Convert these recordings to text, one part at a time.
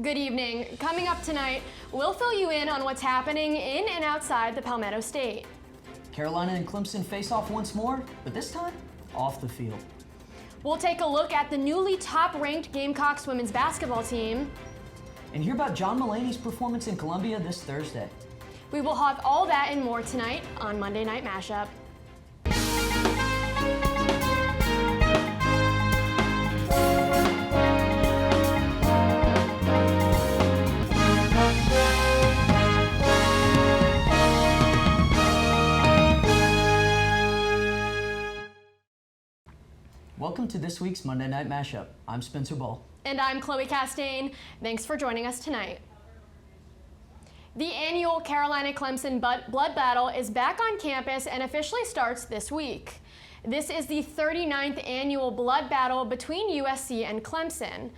Good evening. Coming up tonight, we'll fill you in on what's happening in and outside the Palmetto State. Carolina and Clemson face off once more, but this time, off the field. We'll take a look at the newly top-ranked Gamecocks women's basketball team. And hear about John Mulaney's performance in Columbia this Thursday. We will have all that and more tonight on Monday Night Mashup. Welcome to this week's Monday Night Mashup. I'm Spencer Ball. And I'm Chloe Castain. Thanks for joining us tonight. The annual Carolina Clemson Blood Battle is back on campus and officially starts this week. This is the 39th annual blood battle between USC and Clemson.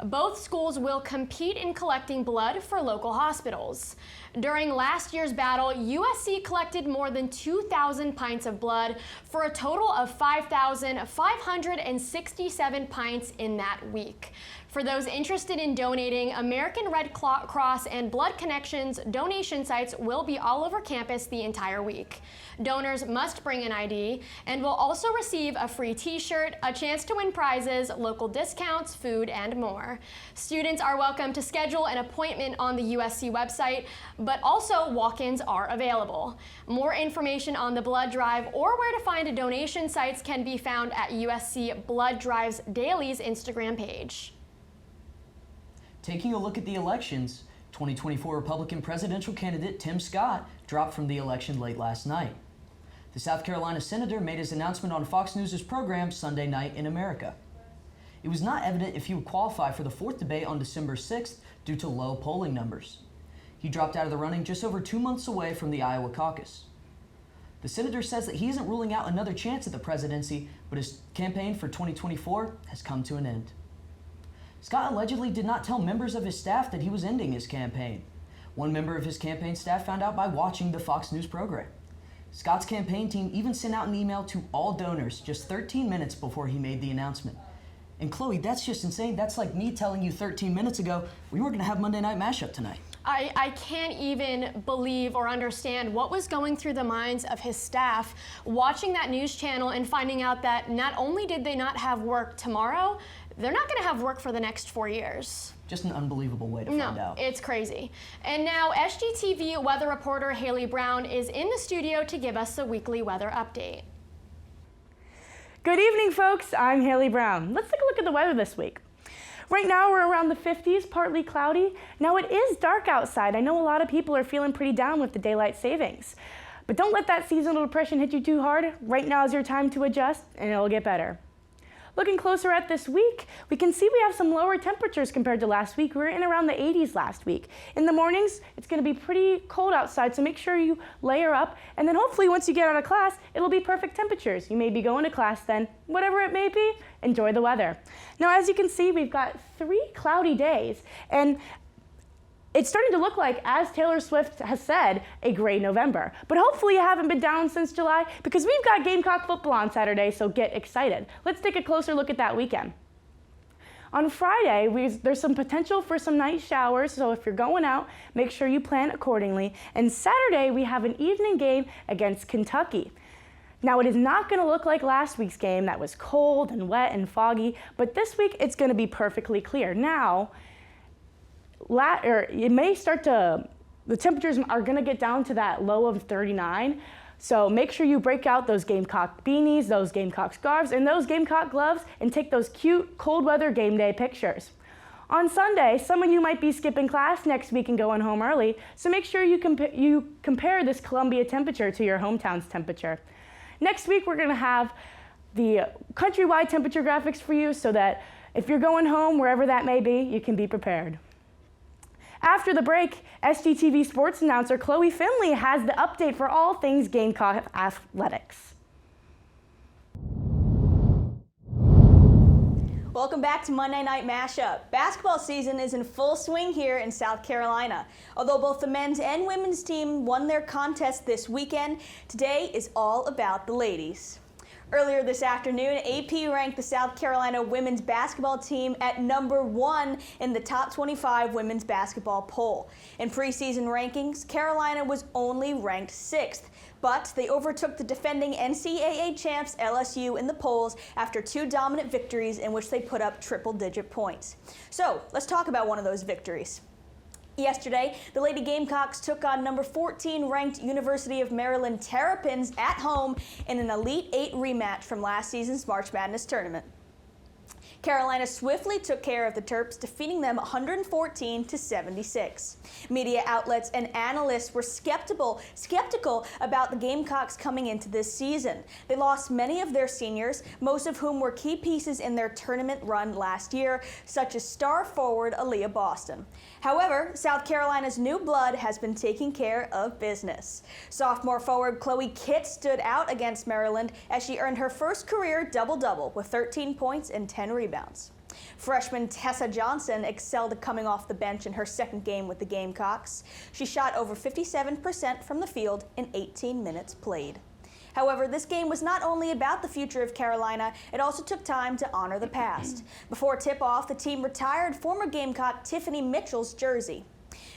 Both schools will compete in collecting blood for local hospitals. During last year's battle, USC collected more than 2,000 pints of blood for a total of 5,567 pints in that week. For those interested in donating, American Red Cross and Blood Connections donation sites will be all over campus the entire week. Donors must bring an ID and will also receive a free t-shirt, a chance to win prizes, local discounts, food, and more. Students are welcome to schedule an appointment on the USC website, but also walk-ins are available. More information on the blood drive or where to find donation sites can be found at USC Blood Drives Daily's Instagram page. Taking a look at the elections, 2024 Republican presidential candidate Tim Scott dropped from the election late last night. The South Carolina senator made his announcement on Fox News' program Sunday Night in America. It was not evident if he would qualify for the fourth debate on December 6th due to low polling numbers. He dropped out of the running just over 2 months away from the Iowa caucus. The senator says that he isn't ruling out another chance at the presidency, but his campaign for 2024 has come to an end. Scott allegedly did not tell members of his staff that he was ending his campaign. One member of his campaign staff found out by watching the Fox News program. Scott's campaign team even sent out an email to all donors just 13 minutes before he made the announcement. And Chloe, that's just insane. That's like me telling you 13 minutes ago we were going to have Monday Night Mashup tonight. I can't even believe or understand what was going through the minds of his staff watching that news channel and finding out that not only did they not have work tomorrow, they're not going to have work for the next 4 years. Just an unbelievable way to find out. No, it's crazy. And now SGTV weather reporter Hailey Brown is in the studio to give us a weekly weather update. Good evening, folks. I'm Hailey Brown. Let's take a look at the weather this week. Right now we're around the 50s, partly cloudy. Now it is dark outside. I know a lot of people are feeling pretty down with the daylight savings. But don't let that seasonal depression hit you too hard. Right now is your time to adjust and it'll get better. Looking closer at this week, we can see we have some lower temperatures compared to last week. We were in around the 80s last week. In the mornings, it's going to be pretty cold outside, so make sure you layer up. And then hopefully once you get out of class, it'll be perfect temperatures. You may be going to class then, whatever it may be, enjoy the weather. Now, as you can see, we've got 3 cloudy days. And it's starting to look like, as Taylor Swift has said, a gray November. But hopefully you haven't been down since July because we've got Gamecock football on Saturday, so get excited. Let's take a closer look at that weekend. On Friday, there's some potential for some night showers, so if you're going out, make sure you plan accordingly. And Saturday, we have an evening game against Kentucky. Now, it is not going to look like last week's game that was cold and wet and foggy, but this week it's going to be perfectly clear. Now, it may start to, the temperatures are going to get down to that low of 39. So make sure you break out those Gamecock beanies, those Gamecock scarves, and those Gamecock gloves and take those cute cold weather game day pictures. On Sunday, some of you might be skipping class next week and going home early, so make sure you compare this Columbia temperature to your hometown's temperature. Next week, we're going to have the countrywide temperature graphics for you so that if you're going home, wherever that may be, you can be prepared. After the break, SGTV sports announcer Chloe Findlay has the update for all things Gamecock athletics. Welcome back to Monday Night Mashup. Basketball season is in full swing here in South Carolina. Although both the men's and women's team won their contest this weekend, today is all about the ladies. Earlier this afternoon, AP ranked the South Carolina women's basketball team at #1 in the top 25 women's basketball poll. In preseason rankings, Carolina was only ranked 6th, but they overtook the defending NCAA champs LSU in the polls after 2 dominant victories in which they put up triple-digit points. So let's talk about one of those victories. Yesterday, the Lady Gamecocks took on #14 ranked University of Maryland Terrapins at home in an Elite 8 rematch from last season's March Madness tournament. Carolina swiftly took care of the Terps, defeating them 114-76. Media outlets and analysts were skeptical about the Gamecocks coming into this season. They lost many of their seniors, most of whom were key pieces in their tournament run last year, such as star forward Aaliyah Boston. However, South Carolina's new blood has been taking care of business. Sophomore forward Chloe Kitt stood out against Maryland as she earned her first career double-double with 13 points and 10 rebounds. Freshman Tessa Johnson excelled coming off the bench in her second game with the Gamecocks. She shot over 57% from the field in 18 minutes played. However, this game was not only about the future of Carolina, it also took time to honor the past. Before tip-off, the team retired former Gamecock Tiffany Mitchell's jersey.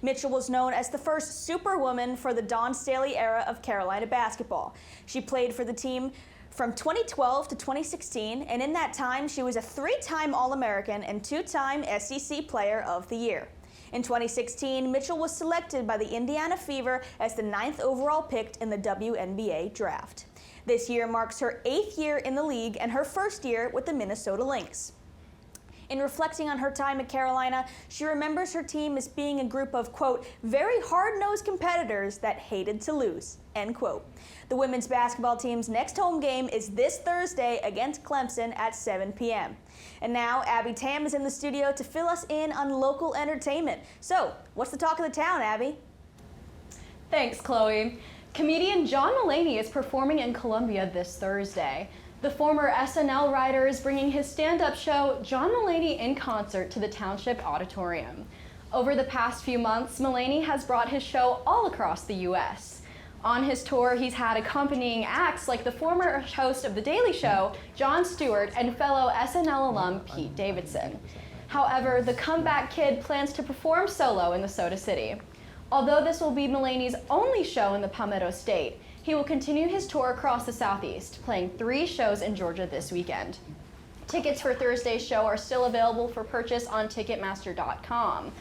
Mitchell was known as the first superwoman for the Dawn Staley era of Carolina basketball. She played for the team from 2012 to 2016, and in that time, she was a 3-time All-American and 2-time SEC Player of the Year. In 2016, Mitchell was selected by the Indiana Fever as the 9th overall pick in the WNBA draft. This year marks her 8th year in the league and her first year with the Minnesota Lynx. In reflecting on her time at Carolina, she remembers her team as being a group of, quote, very hard-nosed competitors that hated to lose, end quote. The women's basketball team's next home game is this Thursday against Clemson at 7 p.m. And now Abby Tam is in the studio to fill us in on local entertainment. So, what's the talk of the town, Abby? Thanks, Chloe. Comedian John Mulaney is performing in Columbia this Thursday. The former SNL writer is bringing his stand-up show, John Mulaney in Concert, to the Township Auditorium. Over the past few months, Mulaney has brought his show all across the U.S. On his tour, he's had accompanying acts like the former host of The Daily Show, Jon Stewart, and fellow SNL alum Pete Davidson. However, the comeback kid plans to perform solo in the Soda City. Although this will be Mulaney's only show in the Palmetto State, he will continue his tour across the Southeast, playing 3 shows in Georgia this weekend. Tickets for Thursday's show are still available for purchase on Ticketmaster.com.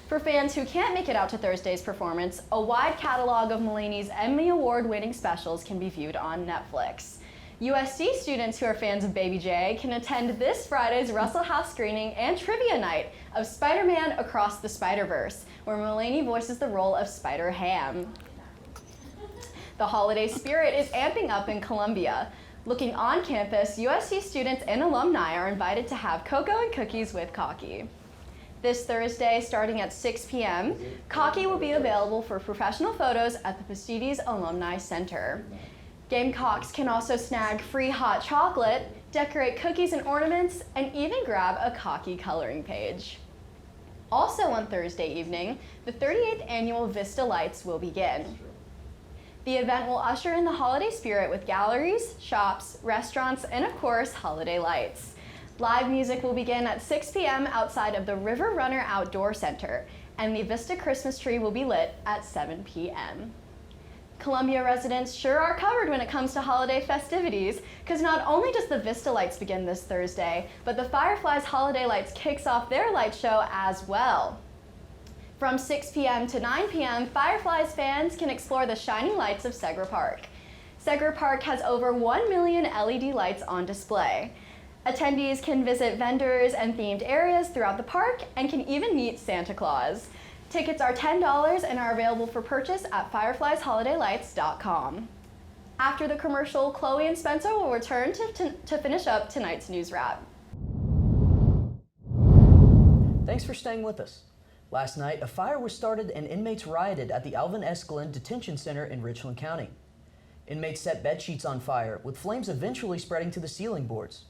For fans who can't make it out to Thursday's performance, a wide catalog of Mulaney's Emmy Award-winning specials can be viewed on Netflix. USC students who are fans of Baby J can attend this Friday's Russell House screening and trivia night of Spider-Man Across the Spider-Verse, where Mulaney voices the role of Spider-Ham. The holiday spirit is amping up in Columbia. Looking on campus, USC students and alumni are invited to have cocoa and cookies with Cocky. This Thursday, starting at 6 p.m., Cocky will be available for professional photos at the Pastides Alumni Center. Gamecocks can also snag free hot chocolate, decorate cookies and ornaments, and even grab a Cocky coloring page. Also on Thursday evening, the 38th annual Vista Lights will begin. The event will usher in the holiday spirit with galleries, shops, restaurants, and of course, holiday lights. Live music will begin at 6 p.m. outside of the River Runner Outdoor Center, and the Vista Christmas tree will be lit at 7 p.m. Columbia residents sure are covered when it comes to holiday festivities, because not only does the Vista Lights begin this Thursday, but the Fireflies Holiday Lights kicks off their light show as well. From 6 p.m. to 9 p.m., Fireflies fans can explore the shining lights of Segra Park. Segra Park has over 1 million LED lights on display. Attendees can visit vendors and themed areas throughout the park and can even meet Santa Claus. Tickets are $10 and are available for purchase at firefliesholidaylights.com. After the commercial, Chloe and Spencer will return to finish up tonight's news wrap. Thanks for staying with us. Last night, a fire was started and inmates rioted at the Alvin S. Glenn Detention Center in Richland County. Inmates set bed sheets on fire, with flames eventually spreading to the ceiling boards.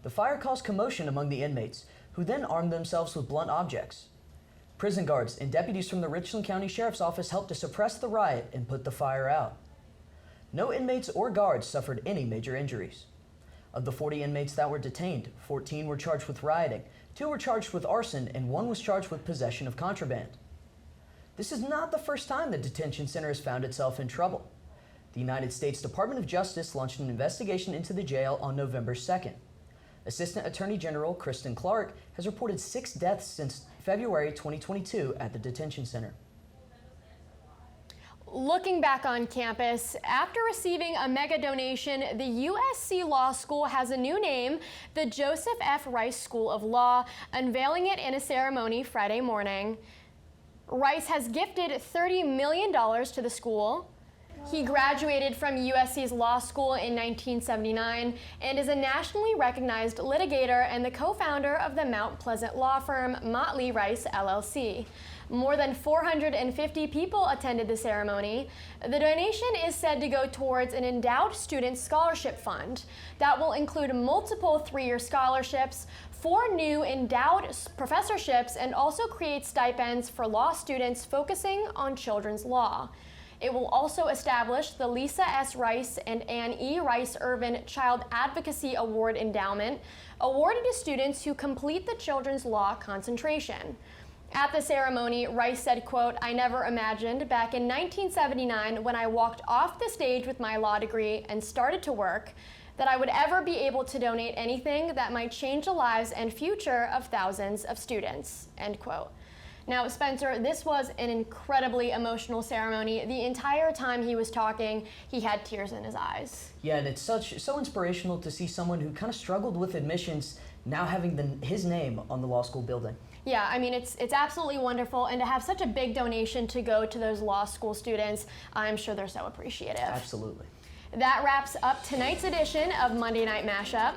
The fire caused commotion among the inmates, who then armed themselves with blunt objects. Prison guards and deputies from the Richland County Sheriff's Office helped to suppress the riot and put the fire out. No inmates or guards suffered any major injuries. Of the 40 inmates that were detained, 14 were charged with rioting, 2 were charged with arson, and 1 was charged with possession of contraband. This is not the first time the detention center has found itself in trouble. The United States Department of Justice launched an investigation into the jail on November 2nd. Assistant Attorney General Kristen Clark has reported 6 deaths since February 2022 at the detention center. Looking back on campus, after receiving a mega donation, the USC Law School has a new name, the Joseph F. Rice School of Law, unveiling it in a ceremony Friday morning. Rice has gifted $30 million to the school. He graduated from USC's law school in 1979 and is a nationally recognized litigator and the co-founder of the Mount Pleasant law firm Motley Rice, LLC. More than 450 people attended the ceremony. The donation is said to go towards an endowed student scholarship fund that will include multiple 3-year scholarships, 4 new endowed professorships, and also create stipends for law students focusing on children's law. It will also establish the Lisa S. Rice and Ann E. Rice Irvin Child Advocacy Award Endowment, awarded to students who complete the children's law concentration. At the ceremony, Rice said, quote, "I never imagined back in 1979 when I walked off the stage with my law degree and started to work that I would ever be able to donate anything that might change the lives and future of thousands of students," end quote. Now, Spencer, this was an incredibly emotional ceremony. The entire time he was talking, he had tears in his eyes. Yeah, and it's so inspirational to see someone who kind of struggled with admissions now having his name on the law school building. Yeah, I mean, it's absolutely wonderful, and to have such a big donation to go to those law school students, I'm sure they're so appreciative. Absolutely. That wraps up tonight's edition of Monday Night Mashup.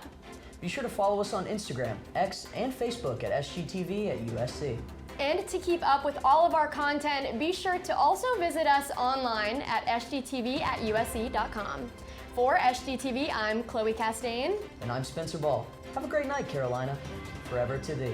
Be sure to follow us on Instagram, X, and Facebook at SGTV at USC. And to keep up with all of our content, be sure to also visit us online at sgtv@usc.com. For SGTV, I'm Chloe Castain. And I'm Spencer Ball. Have a great night, Carolina. Forever to thee.